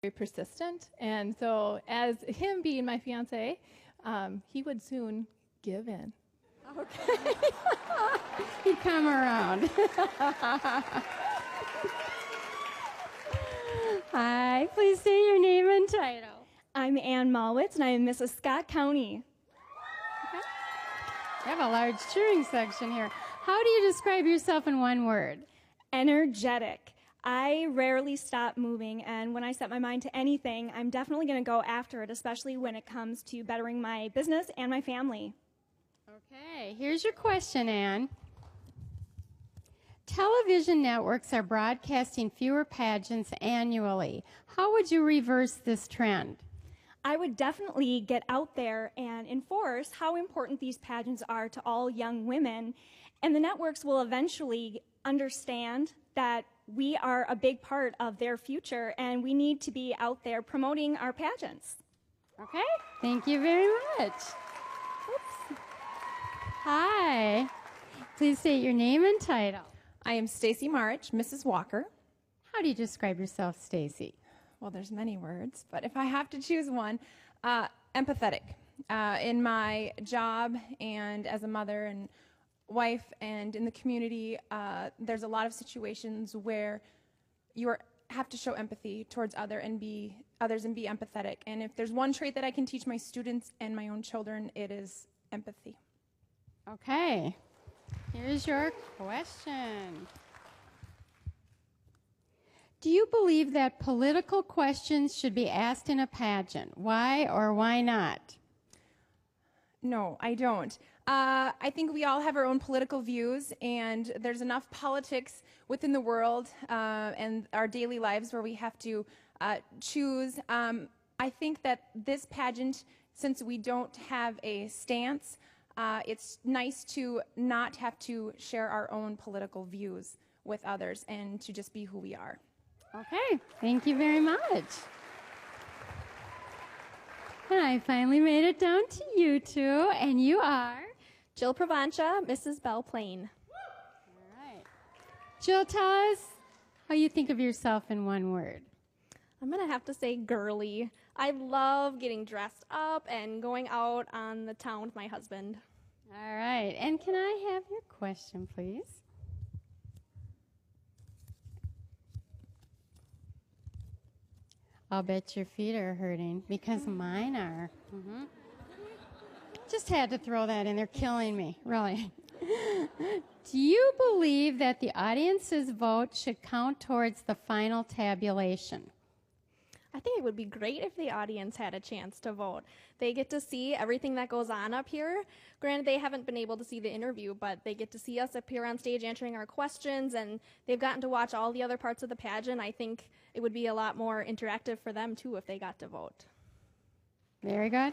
very persistent, and so as him being my fiance, he would soon give in. Okay. He'd come around. Hi, please say your name and title. I'm Ann Malwitz, and I am Mrs. Scott County. Okay. We have a large cheering section here. How do you describe yourself in one word? Energetic. I rarely stop moving, and when I set my mind to anything, I'm definitely going to go after it, especially when it comes to bettering my business and my family. Okay, here's your question, Ann. Television networks are broadcasting fewer pageants annually. How would you reverse this trend? I would definitely get out there and enforce how important these pageants are to all young women, and the networks will eventually understand that we are a big part of their future, and we need to be out there promoting our pageants. Okay, thank you very much. Oops. Hi, please state your name and title. I am Stacy March, Mrs. Walker. How do you describe yourself, Stacy? Well, there's many words, but if I have to choose one, empathetic. In my job and as a mother and wife and in the community, there's a lot of situations where you have to show empathy towards others and be empathetic. And if there's one trait that I can teach my students and my own children, it is empathy. Okay, here's your question. Do you believe that political questions should be asked in a pageant? Why or why not? No, I don't. I think we all have our own political views, and there's enough politics within the world and our daily lives where we have to choose. I think that this pageant, since we don't have a stance, it's nice to not have to share our own political views with others and to just be who we are. Okay, thank you very much. And I finally made it down to you two, and you are? Jill Provancha, Mrs. Belle Plain. All right. Jill, tell us how you think of yourself in one word. I'm going to have to say girly. I love getting dressed up and going out on the town with my husband. All right. And can I have your question, please? I'll bet your feet are hurting because mine are. Mm-hmm. Just had to throw that in. They're killing me, really. Do you believe that the audience's vote should count towards the final tabulation? I think it would be great if the audience had a chance to vote. They get to see everything that goes on up here. Granted, they haven't been able to see the interview, but they get to see us up here on stage answering our questions, and they've gotten to watch all the other parts of the pageant. I think it would be a lot more interactive for them, too, if they got to vote. Very good.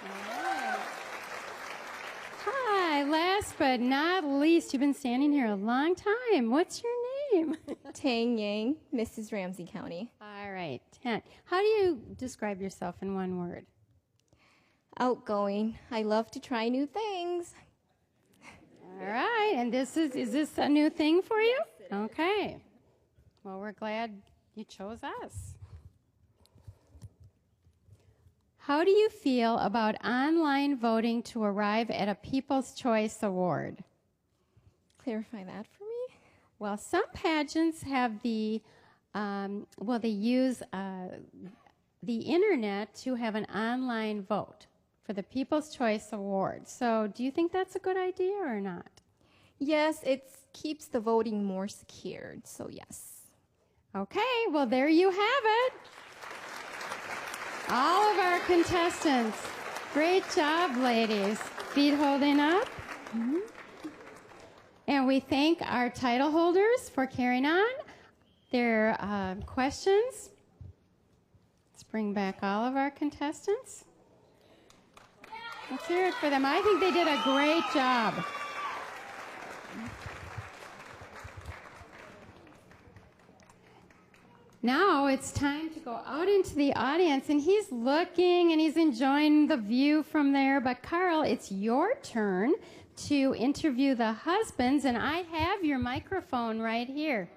All right. Hi, last but not least, you've been standing here a long time. What's your name? Tang Yang, Mrs. Ramsey County. All right, Tan. How do you describe yourself in one word? Outgoing. I love to try new things. All right, and is this a new thing for you? Yes, okay. Well, we're glad you chose us. How do you feel about online voting to arrive at a People's Choice Award? Clarify that for me. Well, some pageants have they use the internet to have an online vote for the People's Choice Award. So do you think that's a good idea or not? Yes, it keeps the voting more secured, so yes. Okay, well, there you have it. All of our contestants. Great job, ladies. Feet holding up. Mm-hmm. And we thank our title holders for carrying on their questions. Let's bring back all of our contestants. Let's hear it for them. I think they did a great job. Now it's time to go out into the audience, and he's looking and he's enjoying the view from there. But Carl, it's your turn to interview the husbands, and I have your microphone right here.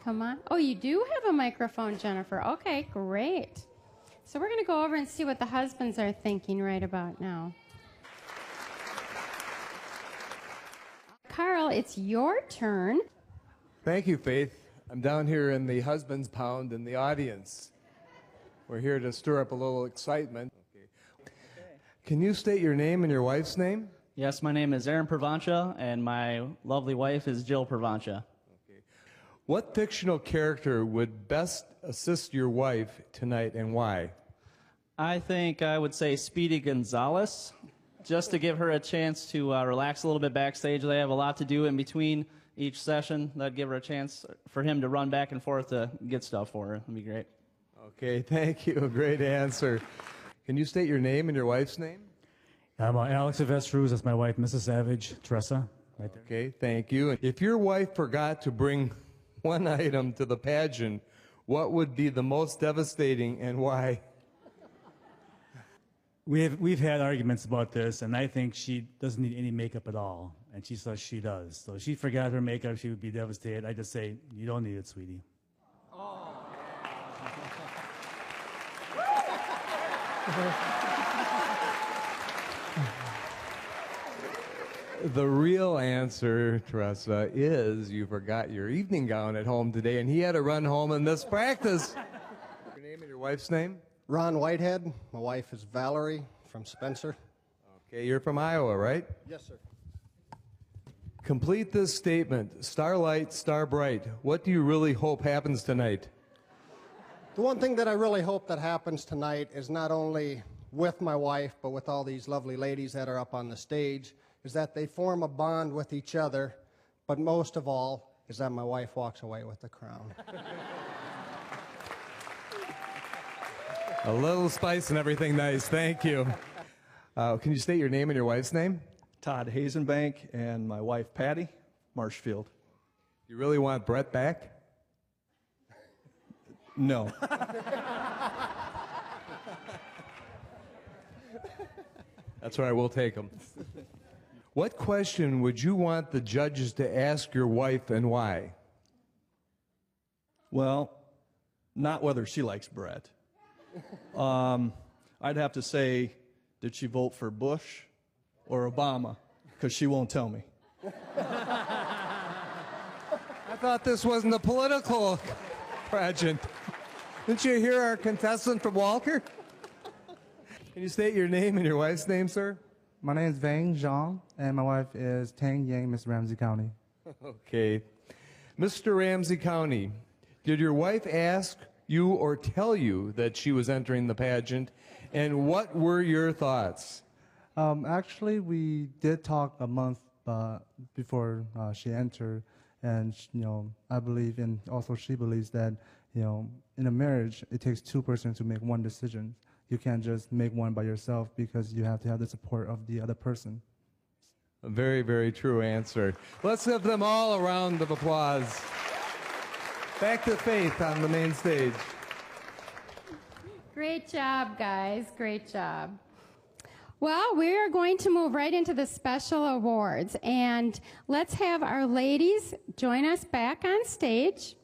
come on. Oh, you do have a microphone, Jennifer. Okay, great. So we're going to go over and see what the husbands are thinking right about now. Carl, it's your turn. Thank you, Faith. I'm down here in the husband's pound in the audience. We're here to stir up a little excitement. Okay. Can you state your name and your wife's name? Yes, my name is Aaron Pravancha, and my lovely wife is Jill Pravancha. Okay. What fictional character would best assist your wife tonight, and why? I think I would say Speedy Gonzalez, just to give her a chance to relax a little bit backstage. They have a lot to do in between each session. That'd give her a chance for him to run back and forth to get stuff for her. That'd be great. Okay, thank you. Great answer. Can you state your name and your wife's name? I'm Alex Avestruz. That's my wife, Mrs. Savage, Teresa, right there. Okay, thank you. If your wife forgot to bring one item to the pageant, what would be the most devastating and why? We've had arguments about this, and I think she doesn't need any makeup at all, and she says she does. So if she forgot her makeup, she would be devastated. I just say, you don't need it, sweetie. The real answer, Teresa, is you forgot your evening gown at home today, and he had to run home and miss practice. Your name and your wife's name? Ron Whitehead. My wife is Valerie from Spencer. Okay, you're from Iowa, right? Yes, sir. Complete this statement. Starlight, star bright. What do you really hope happens tonight? The one thing that I really hope that happens tonight is not only with my wife, but with all these lovely ladies that are up on the stage, is that they form a bond with each other, but most of all is that my wife walks away with the crown. A little spice and everything nice. Thank you. Can you state your name and your wife's name? Todd Hazenbank and my wife Patty Marshfield. You really want Brett back? No. That's right, we'll take him. What question would you want the judges to ask your wife and why? Well, not whether she likes Brett. I'd have to say, did she vote for Bush or Obama? Because she won't tell me. I thought this wasn't a political pageant. Didn't you hear our contestant from Walker? Can you state your name and your wife's name, sir? My name is Vang Zhang, and my wife is Tang Yang, Miss Ramsey County. Okay. Mr. Ramsey County, did your wife ask you or tell you that she was entering the pageant, and what were your thoughts? Actually, we did talk a month before she entered, and I believe, and also she believes that in a marriage it takes two persons to make one decision. You can't just make one by yourself because you have to have the support of the other person. A very, very true answer. Let's give them all a round of applause. Back to Faith on the main stage. Great job, guys. Great job. Well, we are going to move right into the special awards. And let's have our ladies join us back on stage.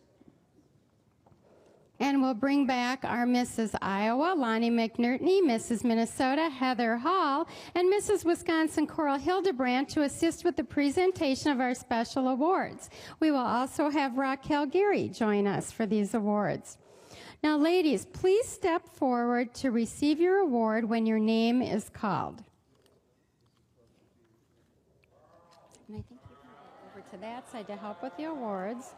And we'll bring back our Mrs. Iowa, Lonnie McNertney, Mrs. Minnesota, Heather Hall, and Mrs. Wisconsin, Coral Hildebrandt, to assist with the presentation of our special awards. We will also have Raquel Geary join us for these awards. Now, ladies, please step forward to receive your award when your name is called. And I think you can go over to that side to help with the awards.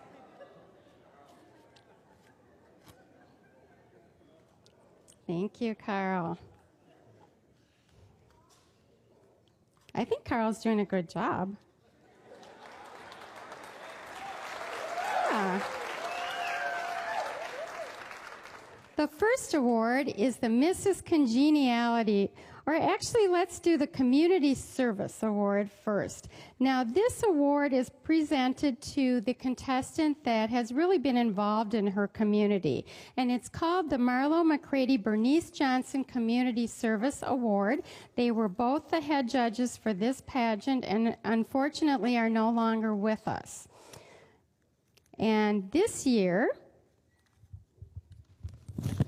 Thank you, Carl. I think Carl's doing a good job. Yeah. The first award is the Mrs. Congeniality, or actually let's do the Community Service Award first. Now this award is presented to the contestant that has really been involved in her community, and it's called the Marlo McCready Bernice Johnson Community Service Award. They were both the head judges for this pageant and unfortunately are no longer with us. And this year,